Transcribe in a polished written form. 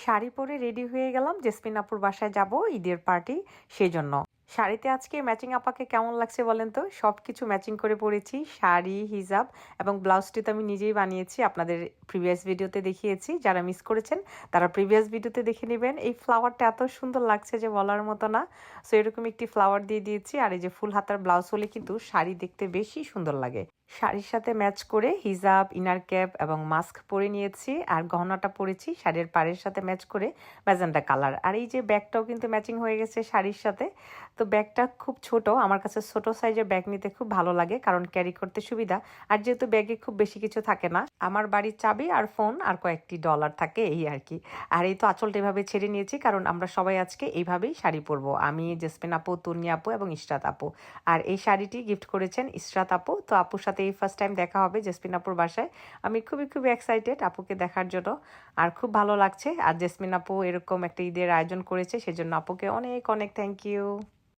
শাড়ি পরে রেডি হয়ে গেলাম জেসমিন আপুর বাসায় যাব ঈদের পার্টি সেজন্য। শাড়িতে আজকে ম্যাচিং আপাকে কেমন লাগছে বলেন তো? সবকিছু ম্যাচিং করে পরেছি, শাড়ি, হিজাব এবং ব্লাউজটি তো আমি নিজেই বানিয়েছি। আপনাদের প্রিভিয়াস ভিডিওতে দেখিয়েছি, যারা মিস করেছেন তারা প্রিভিয়াস ভিডিওতে দেখে নেবেন। এই ফ্লাওয়ারটা এত সুন্দর লাগছে যে বলার মতো না। সো এরকম একটি ফ্লাওয়ার দিয়ে দিয়েছি, আর এই যে ফুল হাতার ব্লাউজ হলে কিন্তু শাড়ি দেখতে বেশি সুন্দর লাগে। শাড়ির সাথে ম্যাচ করে হিজাব, ইনার ক্যাপ এবং মাস্ক পরে নিয়েছি, আর গহনাটা পরেছি শাড়ির পাড়ের সাথে ম্যাচ করে ম্যাজেন্টা কালার। আর এই যে ব্যাগটাও কিন্তু ম্যাচিং হয়ে গেছে শাড়ির সাথে। তো ব্যাগটা খুব ছোট, আমার কাছে ছোট সাইজের ব্যাগ নিতে খুব ভালো লাগে, কারণ ক্যারি করতে সুবিধা। আর যেহেতু ব্যাগে খুব বেশি কিছু থাকে না, আমার বাড়ির চাবি আর ফোন আর কয়েকটি ডলার থাকে, এই আর কি। আর এই তো আঁচলটা এভাবে ছেড়ে নিয়েছি, কারণ আমরা সবাই আজকে এইভাবেই শাড়ি পরবো, আমি, জেসমিন আপু, তুন্নি আপু এবং ইশরাত আপু। আর এই শাড়িটি গিফট করেছেন ইশরাত আপু। তো আপুর সাথে এই ফার্স্ট টাইম দেখা হবে জেসমিন আপুর বাসায়। আমি খুবই খুবই এক্সাইটেড আপুকে দেখার জন্য, আর খুব ভালো লাগছে। আর জেসমিন আপু এরকম একটা ঈদের আয়োজন করেছে, সেজন্য আপুকে অনেক অনেক থ্যাংক ইউ।